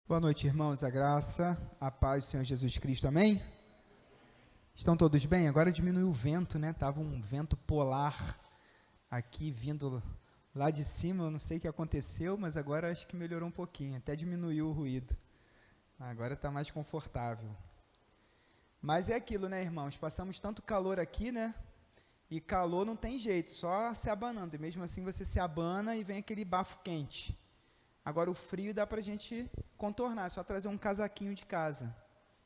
Boa noite, irmãos, a graça, a paz do Senhor Jesus Cristo, amém? Estão todos bem? Agora diminuiu o vento, né? Estava um vento polar aqui vindo lá de cima, eu não sei o que aconteceu, mas agora acho que melhorou um pouquinho, até diminuiu o ruído. Agora está mais confortável. Mas é aquilo, né, irmãos? Passamos tanto calor aqui, né? E calor não tem jeito, só se abanando, e mesmo assim você se abana e vem aquele bafo quente. Agora o frio dá para a gente contornar, é só trazer um casaquinho de casa,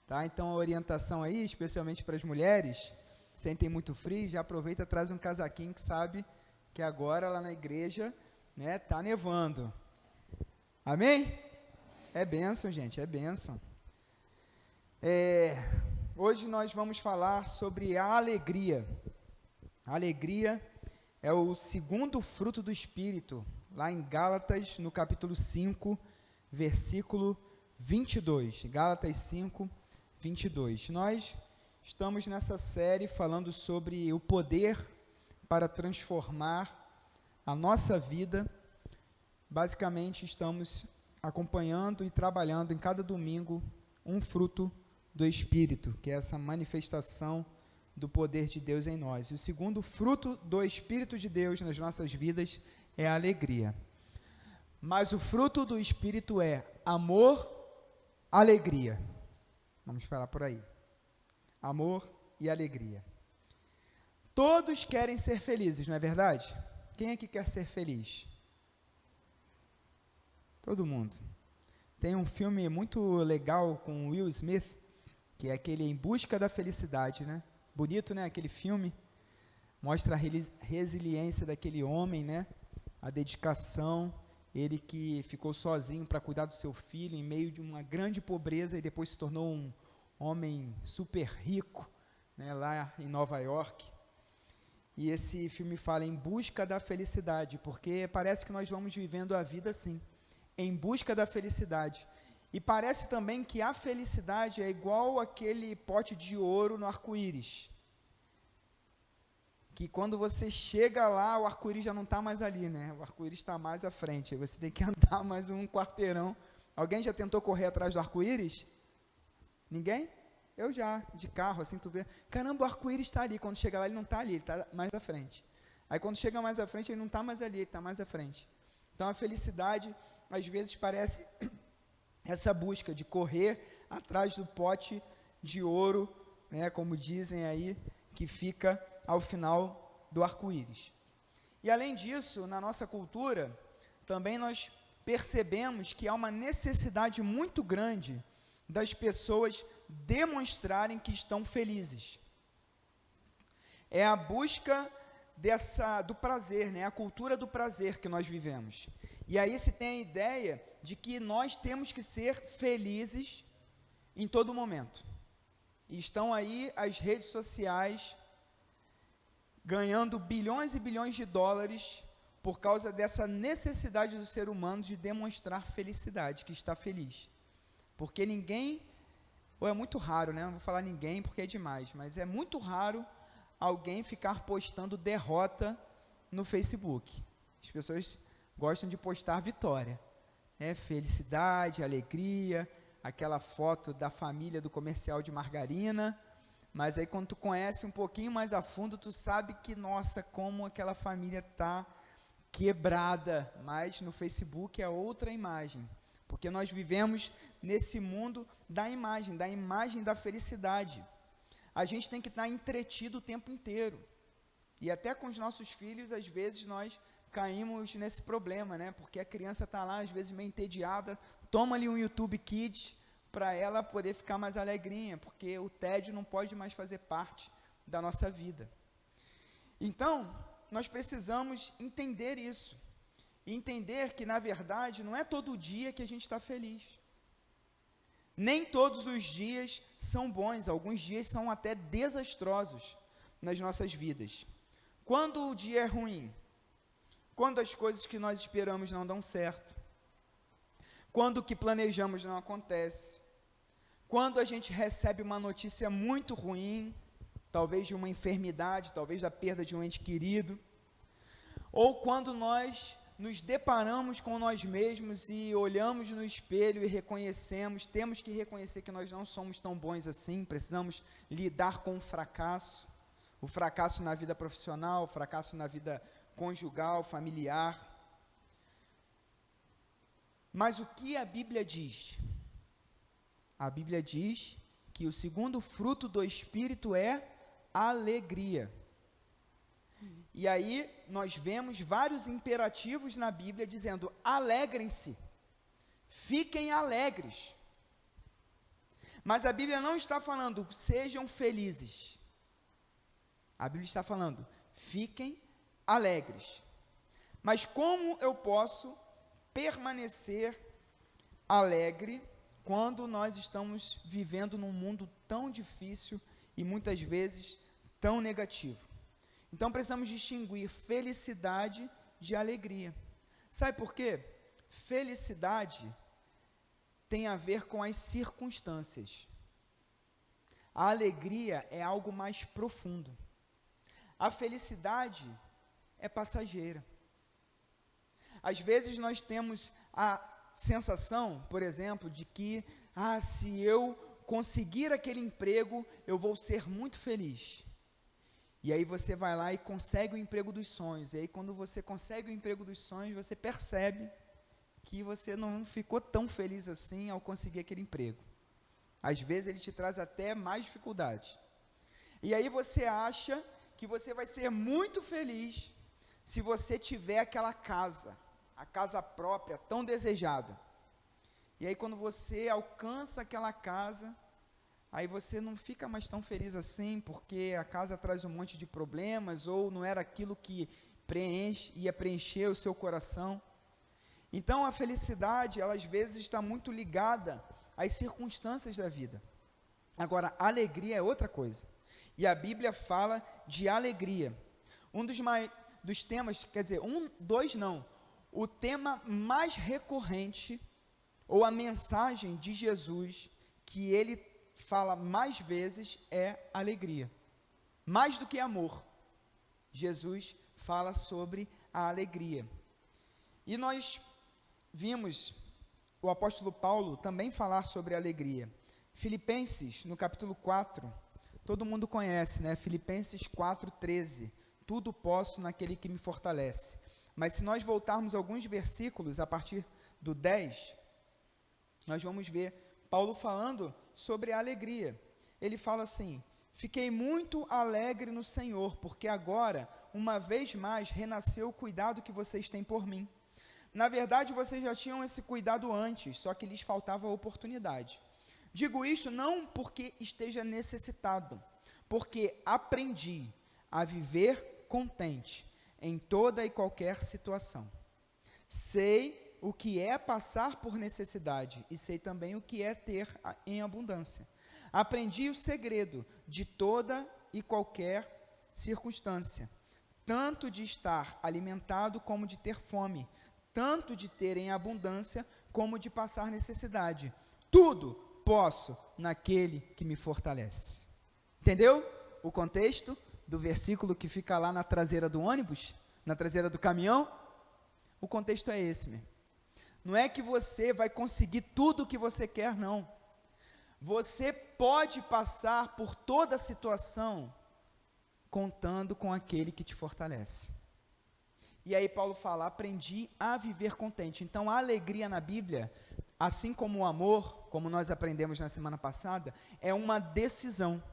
tá? Então a orientação aí, especialmente para as mulheres, sentem muito frio, já aproveita e traz um casaquinho que sabe que agora lá na igreja, né, tá nevando. Amém? É bênção, gente, é bênção. Hoje nós vamos falar sobre a alegria. A alegria é o segundo fruto do Espírito, lá em Gálatas, no capítulo 5, versículo 22. Gálatas 5, 22. Nós estamos nessa série falando sobre o poder para transformar a nossa vida. Basicamente, estamos acompanhando e trabalhando em cada domingo um fruto do Espírito, que é essa manifestação do poder de Deus em nós. E o segundo fruto do Espírito de Deus nas nossas vidas é a alegria. Mas o fruto do Espírito é amor, alegria. Vamos parar por aí. Amor e alegria. Todos querem ser felizes, não é verdade? Quem aqui quer ser feliz? Todo mundo. Tem um filme muito legal com Will Smith, que é aquele Em Busca da Felicidade, né? Bonito, né? Aquele filme. Mostra a resiliência daquele homem, né? A dedicação, ele que ficou sozinho para cuidar do seu filho em meio de uma grande pobreza e depois se tornou um homem super rico, né, lá em Nova York. E esse filme fala em busca da felicidade, porque parece que nós vamos vivendo a vida assim, em busca da felicidade. E parece também que a felicidade é igual aquele pote de ouro no arco-íris, que quando você chega lá, o arco-íris já não está mais ali, né? O arco-íris está mais à frente, aí você tem que andar mais um quarteirão. Alguém já tentou correr atrás do arco-íris? Ninguém? Eu já, de carro, assim, tu vê, caramba, o arco-íris está ali, quando chega lá ele não está ali, ele está mais à frente. Aí quando chega mais à frente, ele não está mais ali, ele está mais à frente. Então a felicidade, às vezes, parece essa busca de correr atrás do pote de ouro, né, como dizem aí, que fica ao final do arco-íris. E além disso, na nossa cultura, também nós percebemos que há uma necessidade muito grande das pessoas demonstrarem que estão felizes. É a busca do prazer, né? A cultura do prazer que nós vivemos. E aí se tem a ideia de que nós temos que ser felizes em todo momento. E estão aí as redes sociais ganhando bilhões e bilhões de dólares por causa dessa necessidade do ser humano de demonstrar felicidade, que está feliz. Porque ninguém, ou é muito raro, né? Não vou falar ninguém porque é demais, mas é muito raro alguém ficar postando derrota no Facebook. As pessoas gostam de postar vitória, né? Felicidade, alegria, aquela foto da família do comercial de margarina. Mas aí quando tu conhece um pouquinho mais a fundo, tu sabe que, nossa, como aquela família está quebrada. Mas no Facebook é outra imagem, porque nós vivemos nesse mundo da imagem da felicidade. A gente tem que estar entretido o tempo inteiro. E até com os nossos filhos, às vezes nós caímos nesse problema, né? Porque a criança está lá, às vezes meio entediada, toma ali um YouTube Kids, para ela poder ficar mais alegrinha, porque o tédio não pode mais fazer parte da nossa vida. Então, nós precisamos entender isso, e entender que, na verdade, não é todo dia que a gente está feliz. Nem todos os dias são bons, alguns dias são até desastrosos nas nossas vidas. Quando o dia é ruim, quando as coisas que nós esperamos não dão certo, quando o que planejamos não acontece, quando a gente recebe uma notícia muito ruim, talvez de uma enfermidade, talvez da perda de um ente querido, ou quando nós nos deparamos com nós mesmos e olhamos no espelho e reconhecemos, temos que reconhecer que nós não somos tão bons assim, precisamos lidar com o fracasso na vida profissional, o fracasso na vida conjugal, familiar. Mas o que a Bíblia diz? A Bíblia diz que o segundo fruto do Espírito é alegria. E aí nós vemos vários imperativos na Bíblia dizendo: alegrem-se, fiquem alegres. Mas a Bíblia não está falando sejam felizes. A Bíblia está falando fiquem alegres. Mas como eu posso permanecer alegre quando nós estamos vivendo num mundo tão difícil e muitas vezes tão negativo? Então precisamos distinguir felicidade de alegria. Sabe por quê? Felicidade tem a ver com as circunstâncias. A alegria é algo mais profundo. A felicidade é passageira. Às vezes nós temos a sensação, por exemplo, de que, se eu conseguir aquele emprego, eu vou ser muito feliz. E aí você vai lá e consegue o emprego dos sonhos. E aí quando você consegue o emprego dos sonhos, você percebe que você não ficou tão feliz assim ao conseguir aquele emprego. Às vezes ele te traz até mais dificuldade. E aí você acha que você vai ser muito feliz se você tiver aquela casa, a casa própria, tão desejada. E aí quando você alcança aquela casa, aí você não fica mais tão feliz assim, porque a casa traz um monte de problemas, ou não era aquilo que ia preencher o seu coração. Então a felicidade, ela às vezes está muito ligada às circunstâncias da vida. Agora, a alegria é outra coisa. E a Bíblia fala de alegria. Dos temas, o tema mais recorrente, ou a mensagem de Jesus, que ele fala mais vezes, é alegria. Mais do que amor, Jesus fala sobre a alegria. E nós vimos o apóstolo Paulo também falar sobre alegria. Filipenses, no capítulo 4, todo mundo conhece, né? Filipenses 4:13, tudo posso naquele que me fortalece. Mas se nós voltarmos alguns versículos, a partir do 10, nós vamos ver Paulo falando sobre a alegria. Ele fala assim: fiquei muito alegre no Senhor, porque agora, uma vez mais, renasceu o cuidado que vocês têm por mim. Na verdade, vocês já tinham esse cuidado antes, só que lhes faltava a oportunidade. Digo isto não porque esteja necessitado, porque aprendi a viver contente em toda e qualquer situação. Sei o que é passar por necessidade e sei também o que é ter em abundância. Aprendi o segredo de toda e qualquer circunstância, tanto de estar alimentado como de ter fome, tanto de ter em abundância como de passar necessidade. Tudo posso naquele que me fortalece. Entendeu o contexto do versículo que fica lá na traseira do ônibus, na traseira do caminhão? O contexto é esse, meu. Não é que você vai conseguir tudo o que você quer, não. Você pode passar por toda a situação contando com aquele que te fortalece. E aí Paulo fala: aprendi a viver contente. Então a alegria na Bíblia, assim como o amor, como nós aprendemos na semana passada, é uma decisão.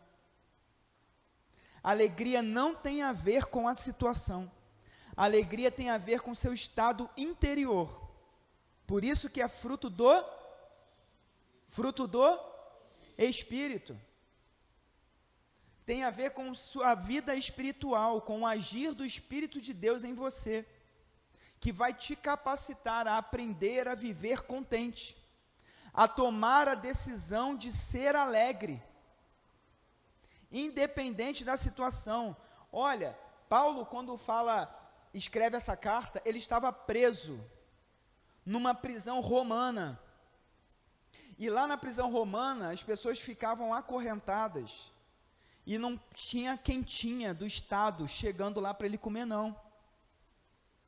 A alegria não tem a ver com a situação. A alegria tem a ver com o seu estado interior. Por isso que é fruto do Espírito. Tem a ver com sua vida espiritual, com o agir do Espírito de Deus em você, que vai te capacitar a aprender a viver contente, a tomar a decisão de ser alegre, independente da situação. Olha, Paulo, quando escreve essa carta, ele estava preso numa prisão romana. E lá na prisão romana, as pessoas ficavam acorrentadas. E não tinha quentinha do Estado chegando lá para ele comer, não.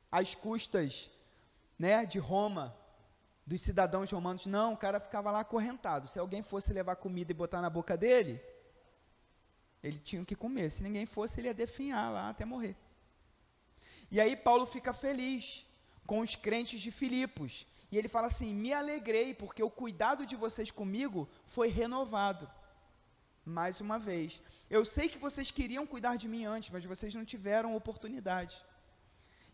Às custas né, de Roma, dos cidadãos romanos. Não, o cara ficava lá acorrentado. Se alguém fosse levar comida e botar na boca dele, ele tinha que comer. Se ninguém fosse, ele ia definhar lá até morrer. E aí Paulo fica feliz com os crentes de Filipos. E ele fala assim: me alegrei, porque o cuidado de vocês comigo foi renovado. Mais uma vez. Eu sei que vocês queriam cuidar de mim antes, mas vocês não tiveram oportunidade.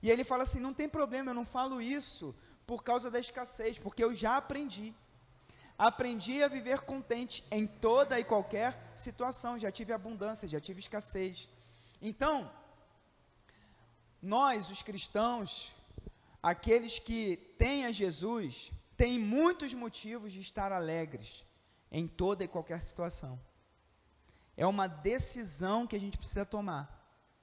E ele fala assim: não tem problema, eu não falo isso por causa da escassez, porque eu já aprendi. Aprendi a viver contente em toda e qualquer situação. Já tive abundância, já tive escassez. Então, nós, os cristãos, aqueles que têm a Jesus, têm muitos motivos de estar alegres em toda e qualquer situação. É uma decisão que a gente precisa tomar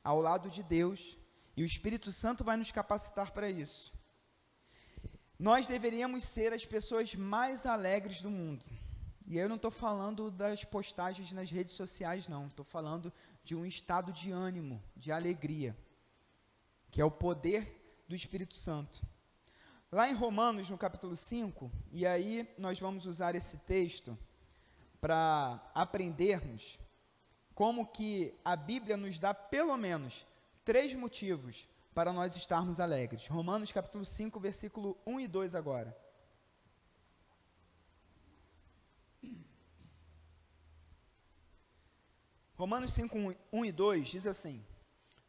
ao lado de Deus, e o Espírito Santo vai nos capacitar para isso. Nós deveríamos ser as pessoas mais alegres do mundo. E eu não estou falando das postagens nas redes sociais, não. Estou falando de um estado de ânimo, de alegria, que é o poder do Espírito Santo. Lá em Romanos, no capítulo 5, e aí nós vamos usar esse texto para aprendermos como que a Bíblia nos dá pelo menos 3 motivos para nós estarmos alegres. Romanos capítulo 5, versículo 1 e 2 agora. Romanos 5, 1 e 2 diz assim: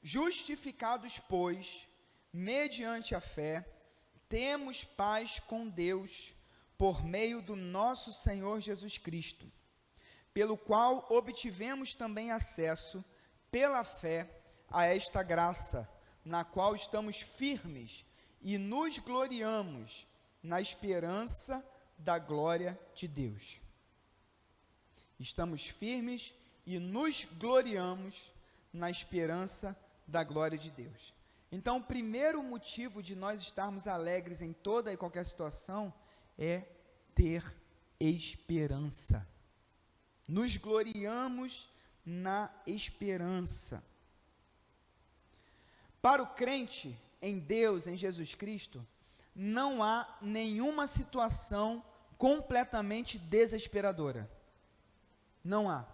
justificados, pois, mediante a fé, temos paz com Deus, por meio do nosso Senhor Jesus Cristo, pelo qual obtivemos também acesso, pela fé, a esta graça, na qual estamos firmes e nos gloriamos na esperança da glória de Deus. Estamos firmes e nos gloriamos na esperança da glória de Deus. Então, o primeiro motivo de nós estarmos alegres em toda e qualquer situação é ter esperança. Nos gloriamos na esperança. Para o crente em Deus, em Jesus Cristo, não há nenhuma situação completamente desesperadora. Não há.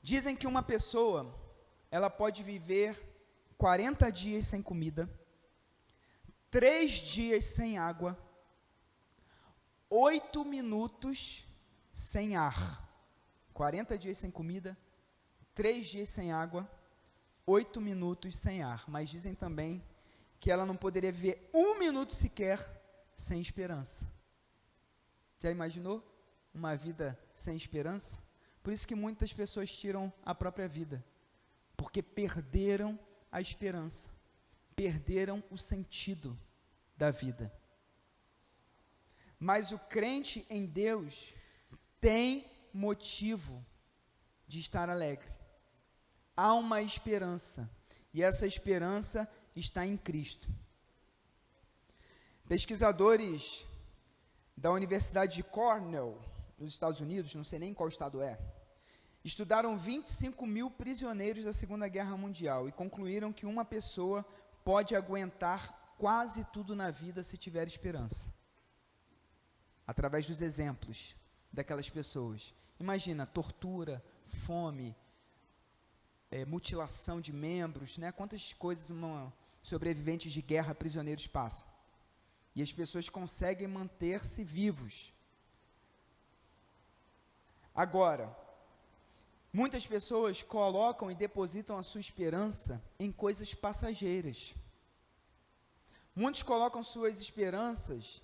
Dizem que uma pessoa, ela pode viver 40 dias sem comida, 3 dias sem água, 8 minutos sem ar. 40 dias sem comida, 3 dias sem água, 8 minutos sem ar. Mas dizem também que ela não poderia viver 1 minuto sequer sem esperança. Já imaginou uma vida sem esperança? Por isso que muitas pessoas tiram a própria vida, porque perderam a esperança, perderam o sentido da vida. Mas o crente em Deus tem motivo de estar alegre. Há uma esperança, e essa esperança está em Cristo. Pesquisadores da Universidade de Cornell, nos Estados Unidos, não sei nem qual estado é, estudaram 25 mil prisioneiros da Segunda Guerra Mundial e concluíram que uma pessoa pode aguentar quase tudo na vida se tiver esperança. Através dos exemplos daquelas pessoas. Imagina, tortura, fome, mutilação de membros, né? Quantas coisas sobreviventes de guerra, prisioneiros passam. E as pessoas conseguem manter-se vivos. Agora, muitas pessoas colocam e depositam a sua esperança em coisas passageiras. Muitos colocam suas esperanças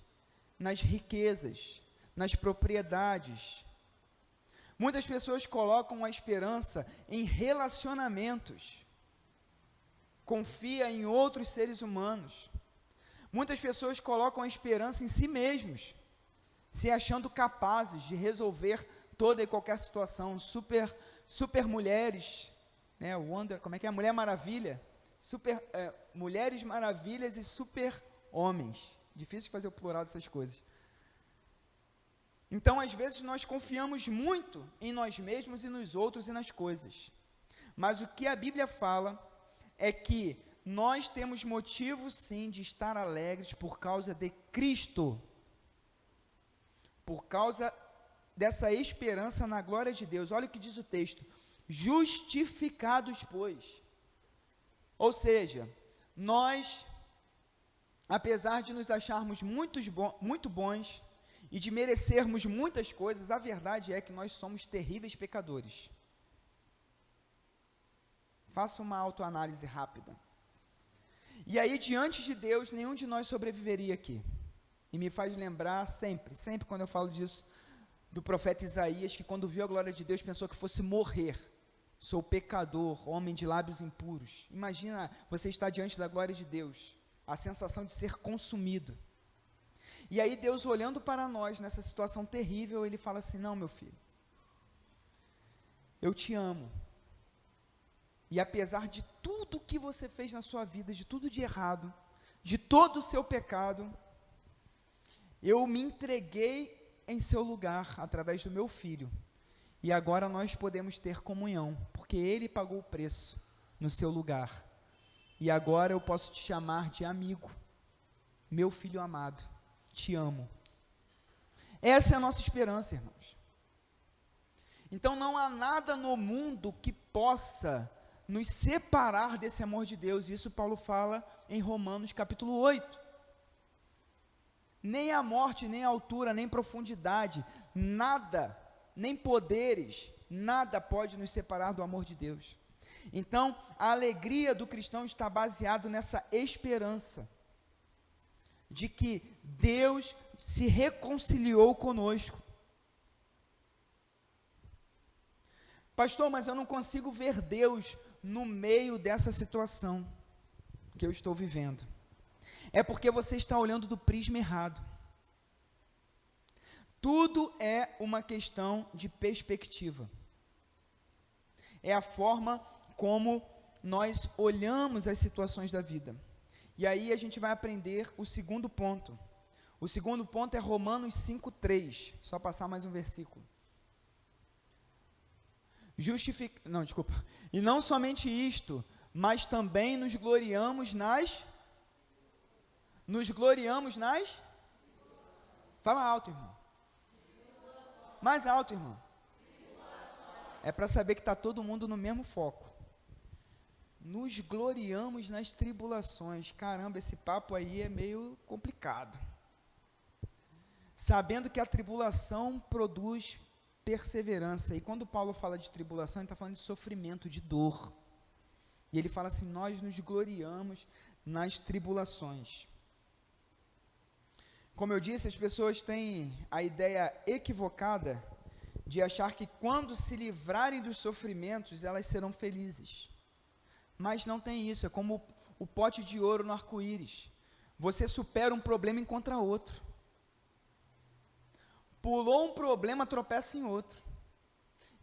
nas riquezas, nas propriedades. Muitas pessoas colocam a esperança em relacionamentos. Confia em outros seres humanos. Muitas pessoas colocam a esperança em si mesmos, se achando capazes de resolver toda e qualquer situação. Super mulheres, né? Como é que é? Mulher Maravilha. Mulheres Maravilhas e super homens. Difícil de fazer o plural dessas coisas. Então, às vezes, nós confiamos muito em nós mesmos e nos outros e nas coisas. Mas o que a Bíblia fala é que nós temos motivo sim de estar alegres por causa de Cristo, por causa dessa esperança na glória de Deus. Olha o que diz o texto: justificados, pois. Ou seja, nós, apesar de nos acharmos muito bons e de merecermos muitas coisas, a verdade é que nós somos terríveis pecadores. Faça uma autoanálise rápida. E aí, diante de Deus, nenhum de nós sobreviveria aqui. E me faz lembrar sempre quando eu falo disso, do profeta Isaías, que quando viu a glória de Deus, pensou que fosse morrer. Sou pecador, homem de lábios impuros. Imagina você estar diante da glória de Deus, a sensação de ser consumido. E aí Deus, olhando para nós nessa situação terrível, Ele fala assim: não, meu filho, eu te amo. E apesar de tudo que você fez na sua vida, de tudo de errado, de todo o seu pecado, eu me entreguei em seu lugar, através do meu filho. E agora nós podemos ter comunhão, porque Ele pagou o preço no seu lugar. E agora eu posso te chamar de amigo, meu filho amado, te amo. Essa é a nossa esperança, irmãos. Então não há nada no mundo que possa nos separar desse amor de Deus. Isso Paulo fala em Romanos capítulo 8. Nem a morte, nem a altura, nem profundidade, nada, nem poderes, nada pode nos separar do amor de Deus. Então, a alegria do cristão está baseada nessa esperança de que Deus se reconciliou conosco. Pastor, mas eu não consigo ver Deus no meio dessa situação que eu estou vivendo. É porque você está olhando do prisma errado. Tudo é uma questão de perspectiva. É a forma como nós olhamos as situações da vida. E aí a gente vai aprender o segundo ponto. O segundo ponto é Romanos 5:3. Só passar mais um versículo. E não somente isto, mas também nos gloriamos nas... Fala alto, irmão. Mais alto, irmão. É para saber que está todo mundo no mesmo foco. Nos gloriamos nas tribulações. Caramba, esse papo aí é meio complicado. Sabendo que a tribulação produz perseverança. E quando Paulo fala de tribulação, ele está falando de sofrimento, de dor. E ele fala assim: nós nos gloriamos nas tribulações. Como eu disse, as pessoas têm a ideia equivocada de achar que quando se livrarem dos sofrimentos, elas serão felizes. Mas não tem isso, é como o pote de ouro no arco-íris. Você supera um problema e encontra outro. Pulou um problema, tropeça em outro.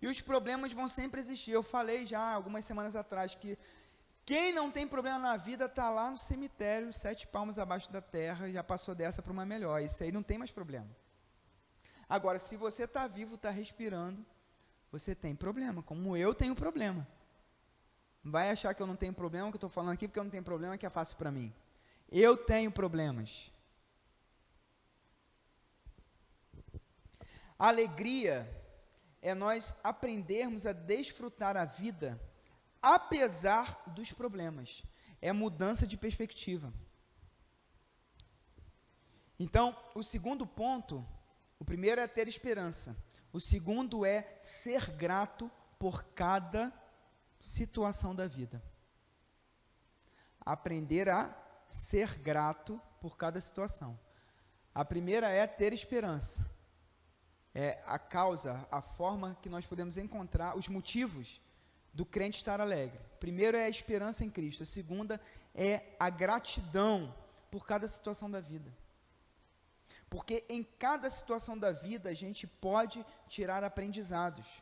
E os problemas vão sempre existir. Eu falei já algumas semanas atrás que quem não tem problema na vida está lá no cemitério, 7 palmos abaixo da terra, já passou dessa para uma melhor. Isso aí não tem mais problema. Agora, se você está vivo, está respirando, você tem problema, como eu tenho problema. Não vai achar que eu não tenho problema, que eu estou falando aqui porque eu não tenho problema, que é fácil para mim. Eu tenho problemas. A alegria é nós aprendermos a desfrutar a vida apesar dos problemas. É mudança de perspectiva. Então, o segundo ponto, o primeiro é ter esperança. O segundo é ser grato por cada situação da vida. Aprender a ser grato por cada situação. A primeira é ter esperança. É a causa, a forma que nós podemos encontrar, os motivos do crente estar alegre. Primeiro é a esperança em Cristo. A segunda é a gratidão por cada situação da vida. Porque em cada situação da vida a gente pode tirar aprendizados.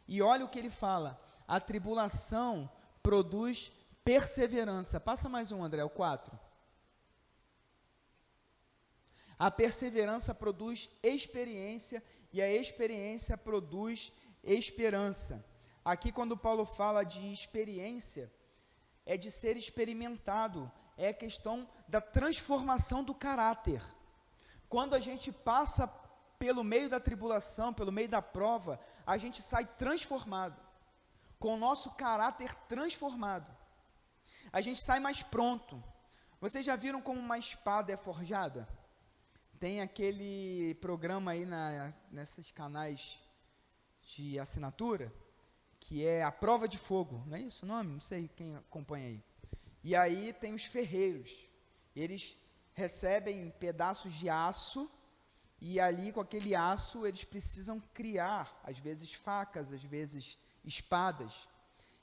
E olha o que ele fala: a tribulação produz perseverança. Passa mais um, André, o 4. A perseverança produz experiência e a experiência produz esperança. Aqui, quando Paulo fala de experiência, é de ser experimentado, é a questão da transformação do caráter. Quando a gente passa pelo meio da tribulação, pelo meio da prova, a gente sai transformado, com o nosso caráter transformado. A gente sai mais pronto. Vocês já viram como uma espada é forjada? Tem aquele programa aí nesses canais de assinatura, que é a prova de fogo, não é isso o nome? Não sei quem acompanha aí. E aí tem os ferreiros, eles recebem pedaços de aço, e ali com aquele aço eles precisam criar, às vezes facas, às vezes espadas.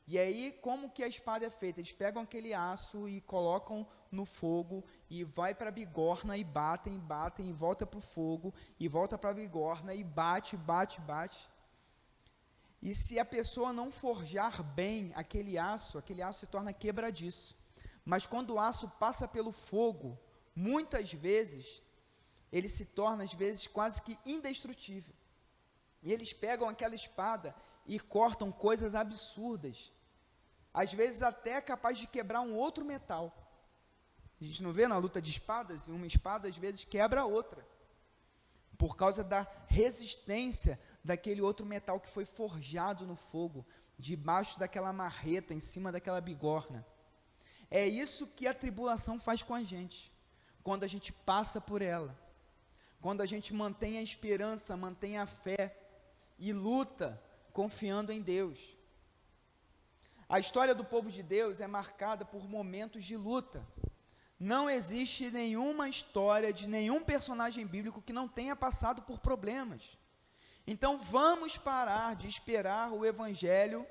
E aí como que a espada é feita? Eles pegam aquele aço e colocam no fogo, e vai para a bigorna, e batem, e volta para o fogo, e volta para a bigorna, e bate. E se a pessoa não forjar bem aquele aço se torna quebradiço. Mas quando o aço passa pelo fogo, muitas vezes, ele se torna, às vezes, quase que indestrutível. E eles pegam aquela espada e cortam coisas absurdas. Às vezes até capaz de quebrar um outro metal. A gente não vê na luta de espadas, e uma espada às vezes quebra a outra, por causa da resistência daquele outro metal que foi forjado no fogo, debaixo daquela marreta, em cima daquela bigorna. É isso que a tribulação faz com a gente, quando a gente passa por ela, quando a gente mantém a esperança, mantém a fé, e luta, confiando em Deus. A história do povo de Deus é marcada por momentos de luta. Não existe nenhuma história de nenhum personagem bíblico que não tenha passado por problemas. Então vamos parar de esperar o evangelho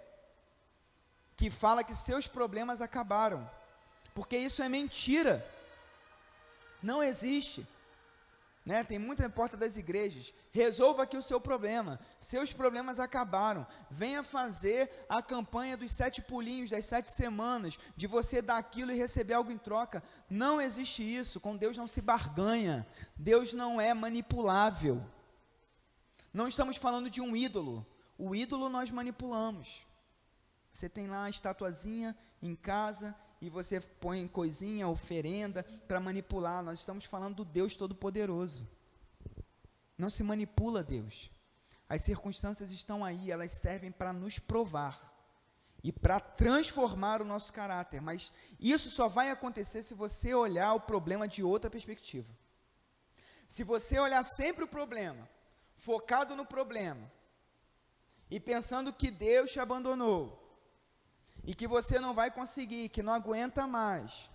que fala que seus problemas acabaram, porque isso é mentira. Não existe. Tem muita porta das igrejas, resolva aqui o seu problema, seus problemas acabaram, venha fazer a campanha dos 7 pulinhos, das 7 semanas, de você dar aquilo e receber algo em troca. Não existe isso, com Deus não se barganha, Deus não é manipulável. Não estamos falando de um ídolo, o ídolo nós manipulamos. Você tem lá a estatuazinha em casa, e você põe coisinha, oferenda, para manipular. Nós estamos falando do Deus Todo-Poderoso. Não se manipula Deus. As circunstâncias estão aí, elas servem para nos provar, e para transformar o nosso caráter, mas isso só vai acontecer se você olhar o problema de outra perspectiva. Se você olhar sempre o problema, focado no problema, e pensando que Deus te abandonou, e que você não vai conseguir, que não aguenta mais,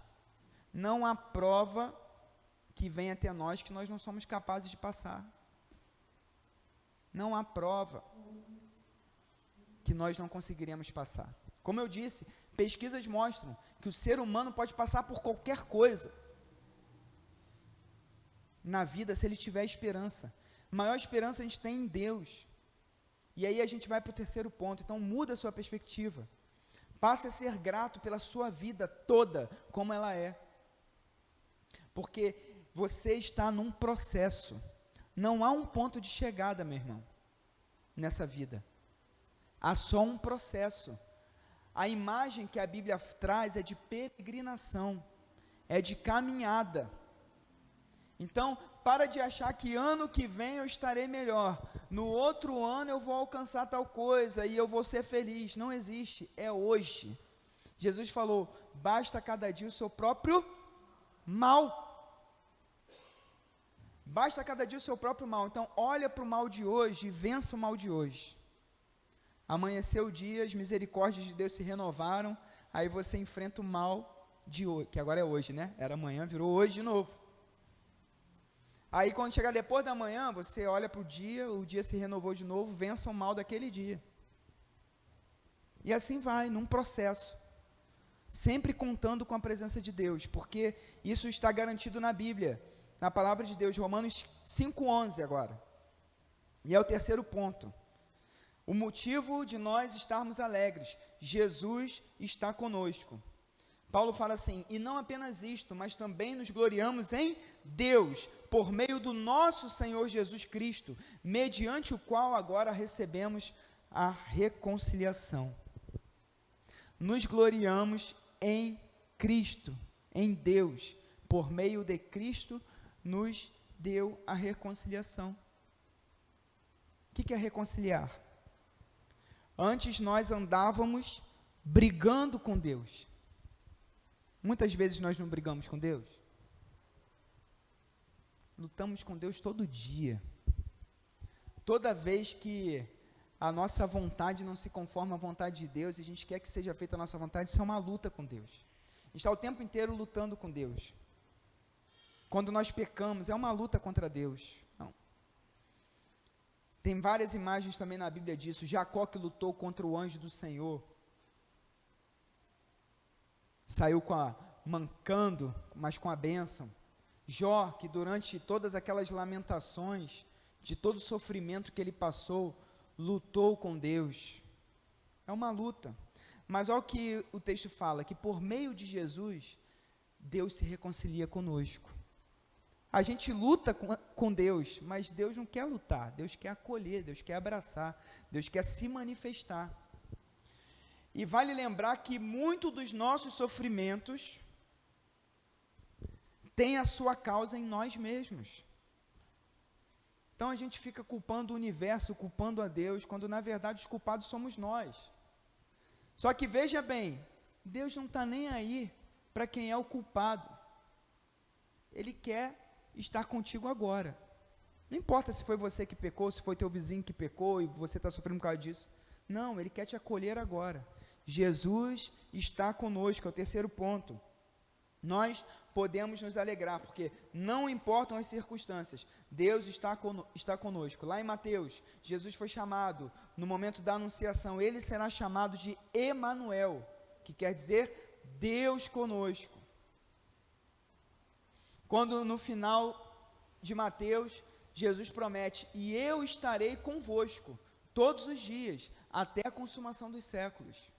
não há prova que venha até nós que nós não somos capazes de passar. Não há prova que nós não conseguiremos passar. Como eu disse, pesquisas mostram que o ser humano pode passar por qualquer coisa na vida, se ele tiver esperança. A maior esperança a gente tem em Deus. E aí a gente vai para o terceiro ponto. Então muda a sua perspectiva. Passe a ser grato pela sua vida toda, como ela é. Porque você está num processo. Não há um ponto de chegada, meu irmão, nessa vida. Há só um processo. A imagem que a Bíblia traz é de peregrinação, é de caminhada. Então, para de achar que ano que vem eu estarei melhor, no outro ano eu vou alcançar tal coisa e eu vou ser feliz. Não existe, é hoje. Jesus falou, basta cada dia o seu próprio mal. Basta cada dia o seu próprio mal. Então, olha para o mal de hoje e vença o mal de hoje. Amanheceu o dia, as misericórdias de Deus se renovaram, aí você enfrenta o mal de hoje, que agora é hoje, né? Era amanhã, virou hoje de novo. Aí quando chegar depois da manhã, você olha para o dia se renovou de novo, vença o mal daquele dia. E assim vai, num processo. Sempre contando com a presença de Deus, porque isso está garantido na Bíblia, na palavra de Deus, Romanos 5,11 agora. E é o terceiro ponto. O motivo de nós estarmos alegres, Jesus está conosco. Paulo fala assim, e não apenas isto, mas também nos gloriamos em Deus, por meio do nosso Senhor Jesus Cristo, mediante o qual agora recebemos a reconciliação. Nos gloriamos em Cristo, em Deus. Por meio de Cristo, nos deu a reconciliação. O que é reconciliar? Antes nós andávamos brigando com Deus. Muitas vezes nós não brigamos com Deus. Lutamos com Deus todo dia. Toda vez que a nossa vontade não se conforma à vontade de Deus, e a gente quer que seja feita a nossa vontade, isso é uma luta com Deus. A gente está o tempo inteiro lutando com Deus. Quando nós pecamos, é uma luta contra Deus. Não. Tem várias imagens também na Bíblia disso. Jacó que lutou contra o anjo do Senhor. Saiu mancando, mas com a bênção. Jó, que durante todas aquelas lamentações, de todo o sofrimento que ele passou, lutou com Deus. É uma luta. Mas olha o que o texto fala, que por meio de Jesus, Deus se reconcilia conosco. A gente luta com Deus, mas Deus não quer lutar, Deus quer acolher, Deus quer abraçar, Deus quer se manifestar. E vale lembrar que muito dos nossos sofrimentos tem a sua causa em nós mesmos. Então a gente fica culpando o universo, culpando a Deus, quando na verdade os culpados somos nós. Só que veja bem, Deus não está nem aí para quem é o culpado. Ele quer estar contigo agora. Não importa se foi você que pecou, se foi teu vizinho que pecou e você está sofrendo por causa disso. Não, Ele quer te acolher agora. Jesus está conosco, é o terceiro ponto. Nós podemos nos alegrar, porque não importam as circunstâncias, Deus está conosco. Lá em Mateus, Jesus foi chamado, no momento da anunciação, Ele será chamado de Emanuel, que quer dizer Deus conosco. Quando no final de Mateus, Jesus promete, e eu estarei convosco todos os dias, até a consumação dos séculos.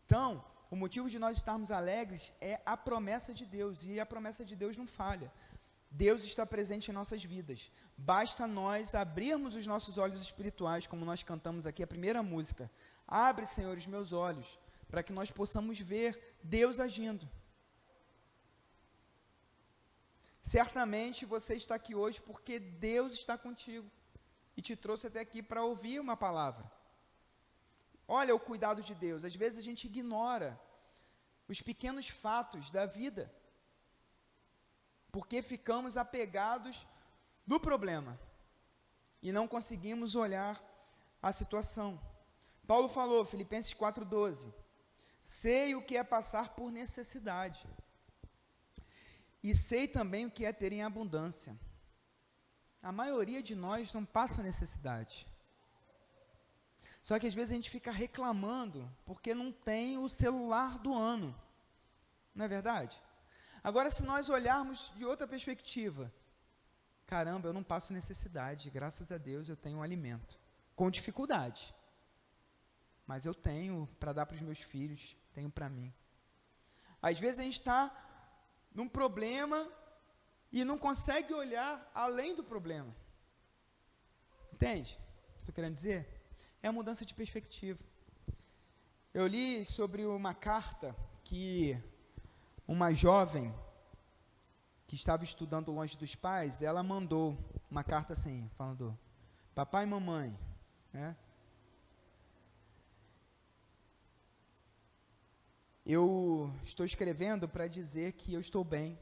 Então, o motivo de nós estarmos alegres é a promessa de Deus, e a promessa de Deus não falha. Deus está presente em nossas vidas. Basta nós abrirmos os nossos olhos espirituais, como nós cantamos aqui a primeira música. Abre, Senhor, os meus olhos, para que nós possamos ver Deus agindo. Certamente você está aqui hoje porque Deus está contigo e te trouxe até aqui para ouvir uma palavra. Olha o cuidado de Deus. Às vezes a gente ignora os pequenos fatos da vida, porque ficamos apegados no problema e não conseguimos olhar a situação. Paulo falou, Filipenses 4,12, sei o que é passar por necessidade, e sei também o que é ter em abundância. A maioria de nós não passa necessidade. Só que às vezes a gente fica reclamando porque não tem o celular do ano. Não é verdade? Agora, se nós olharmos de outra perspectiva, caramba, eu não passo necessidade, graças a Deus eu tenho um alimento. Com dificuldade. Mas eu tenho para dar para os meus filhos, tenho para mim. Às vezes a gente está num problema e não consegue olhar além do problema. Entende o que estou querendo dizer? É a mudança de perspectiva. Eu li sobre uma carta que uma jovem que estava estudando longe dos pais, ela mandou uma carta assim, falando, papai e mamãe, né? Eu estou escrevendo para dizer que eu estou bem,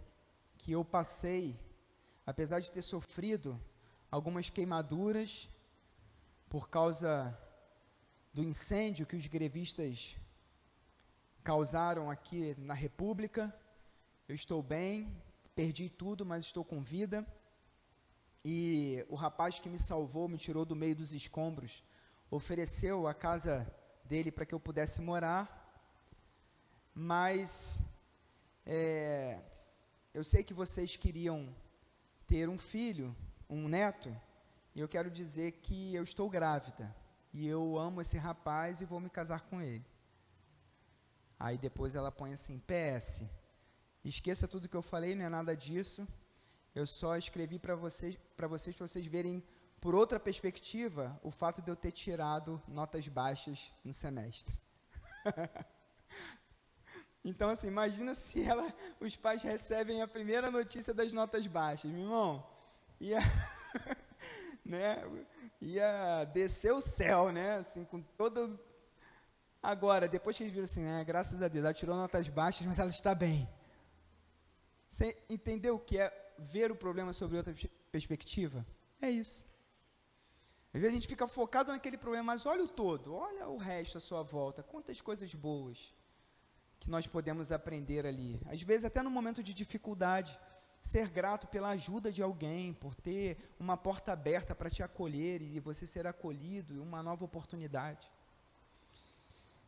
que eu passei, apesar de ter sofrido algumas queimaduras por causa do incêndio que os grevistas causaram aqui na República, eu estou bem, perdi tudo, mas estou com vida, e o rapaz que me salvou, me tirou do meio dos escombros, ofereceu a casa dele para que eu pudesse morar, mas eu sei que vocês queriam ter um filho, um neto, e eu quero dizer que eu estou grávida, e eu amo esse rapaz e vou me casar com ele. Aí depois ela põe assim, PS, esqueça tudo que eu falei, não é nada disso, eu só escrevi para vocês verem por outra perspectiva o fato de eu ter tirado notas baixas no semestre. Então, assim, imagina se os pais recebem a primeira notícia das notas baixas, meu irmão, ia, né, ia descer o céu, né, assim, com todo... Agora, depois que eles viram assim, né, graças a Deus, ela tirou notas baixas, mas ela está bem. Você entendeu o que é ver o problema sobre outra perspectiva? É isso. Às vezes a gente fica focado naquele problema, mas olha o todo, olha o resto à sua volta, quantas coisas boas que nós podemos aprender ali. Às vezes até no momento de dificuldade, ser grato pela ajuda de alguém, por ter uma porta aberta para te acolher e você ser acolhido, uma nova oportunidade.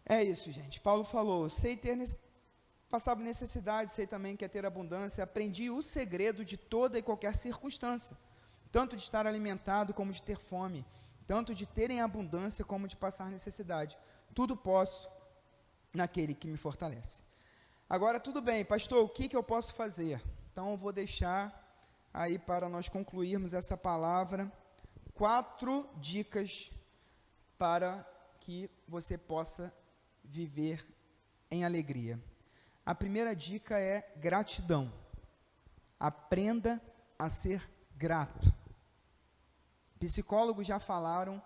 É isso, gente. Paulo falou, sei ter passado necessidade, sei também que é ter abundância, aprendi o segredo de toda e qualquer circunstância, tanto de estar alimentado como de ter fome, tanto de ter em abundância como de passar necessidade. Tudo posso naquele que me fortalece. Agora, tudo bem, pastor, o que eu posso fazer? Então, eu vou deixar aí para nós concluirmos essa palavra, 4 dicas para que você possa viver em alegria. A primeira dica é gratidão. Aprenda a ser grato. Psicólogos já falaram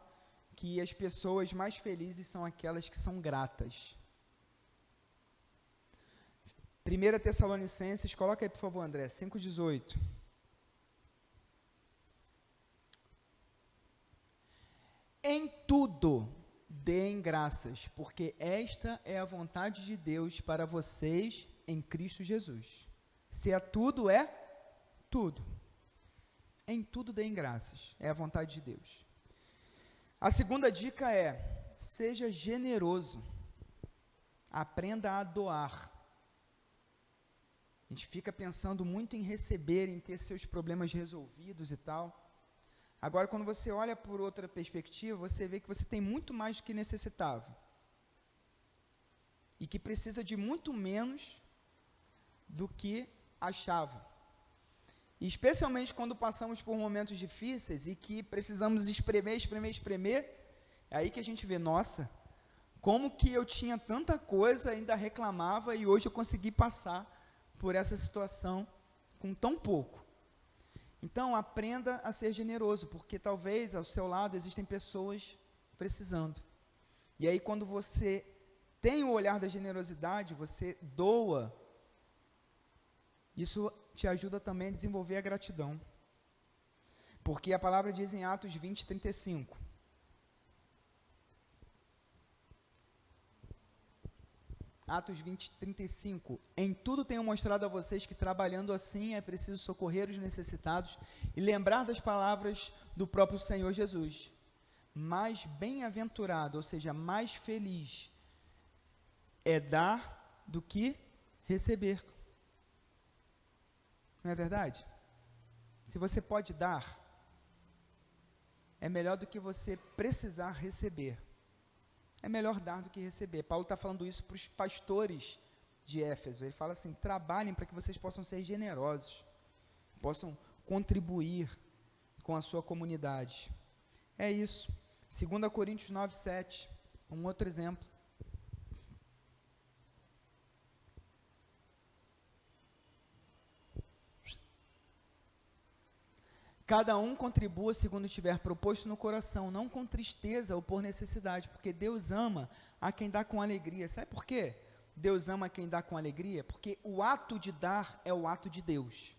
que as pessoas mais felizes são aquelas que são gratas. 1 Tessalonicenses, coloca aí por favor, André, 5,18. Em tudo deem graças, porque esta é a vontade de Deus para vocês em Cristo Jesus. Se é tudo, é tudo. Em tudo deem graças, é a vontade de Deus. A segunda dica é, seja generoso. Aprenda a doar. A gente fica pensando muito em receber, em ter seus problemas resolvidos e tal. Agora, quando você olha por outra perspectiva, você vê que você tem muito mais do que necessitava. E que precisa de muito menos do que achava. E especialmente quando passamos por momentos difíceis e que precisamos espremer, é aí que a gente vê, nossa, como que eu tinha tanta coisa, ainda reclamava e hoje eu consegui passar por essa situação com tão pouco. Então, aprenda a ser generoso, porque talvez ao seu lado existem pessoas precisando. E aí, quando você tem o olhar da generosidade, você doa, isso te ajuda também a desenvolver a gratidão. Porque a palavra diz em Atos 20, 35. Atos 20, 35. Em tudo tenho mostrado a vocês que trabalhando assim é preciso socorrer os necessitados e lembrar das palavras do próprio Senhor Jesus. Mais bem-aventurado, ou seja, mais feliz, é dar do que receber. Não é verdade? Se você pode dar, é melhor do que você precisar receber. É melhor dar do que receber. Paulo está falando isso para os pastores de Éfeso. Ele fala assim, trabalhem para que vocês possam ser generosos, possam contribuir com a sua comunidade. É isso. 2 Coríntios 9, 7, um outro exemplo. Cada um contribua segundo tiver proposto no coração, não com tristeza ou por necessidade, porque Deus ama a quem dá com alegria. Sabe por quê? Deus ama quem dá com alegria? Porque o ato de dar é o ato de Deus.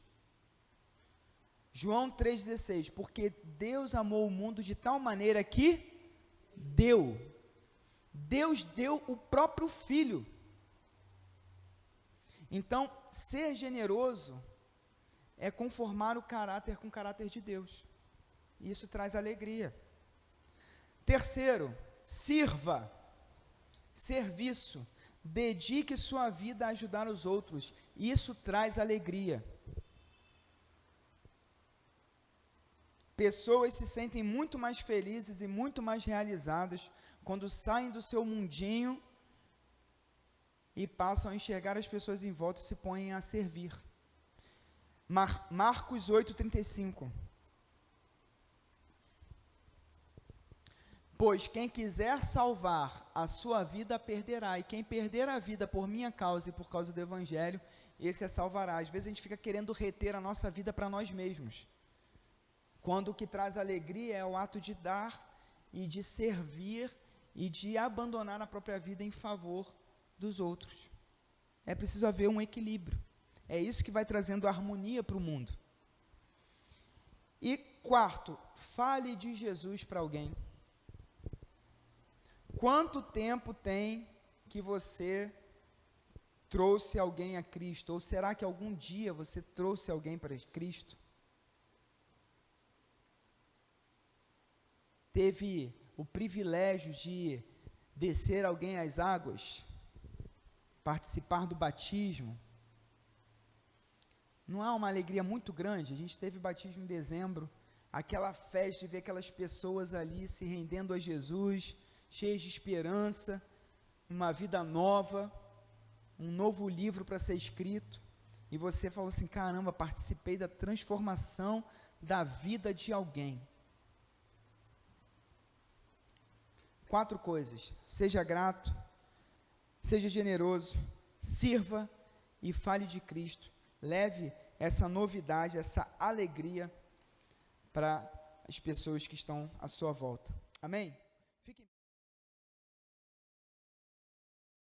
João 3,16, porque Deus amou o mundo de tal maneira que Deus deu o próprio Filho. Então, ser generoso é conformar o caráter com o caráter de Deus. Isso traz alegria. Terceiro, sirva. Serviço. Dedique sua vida a ajudar os outros. Isso traz alegria. Pessoas se sentem muito mais felizes e muito mais realizadas quando saem do seu mundinho e passam a enxergar as pessoas em volta e se põem a servir. Marcos 8,35. Pois quem quiser salvar a sua vida, perderá, e quem perder a vida por minha causa e por causa do Evangelho, esse a salvará. Às vezes a gente fica querendo reter a nossa vida para nós mesmos, quando o que traz alegria é o ato de dar e de servir e de abandonar a própria vida em favor dos outros. É preciso haver um equilíbrio. É isso que vai trazendo harmonia para o mundo. E quarto, fale de Jesus para alguém. Quanto tempo tem que você trouxe alguém a Cristo? Ou será que algum dia você trouxe alguém para Cristo? Teve o privilégio de descer alguém às águas? Participar do batismo? Não é uma alegria muito grande? A gente teve batismo em dezembro, aquela festa de ver aquelas pessoas ali se rendendo a Jesus, cheias de esperança, uma vida nova, um novo livro para ser escrito, e você falou assim, caramba, participei da transformação da vida de alguém. 4 coisas: seja grato, seja generoso, sirva e fale de Cristo. Leve essa novidade, essa alegria para as pessoas que estão à sua volta. Amém?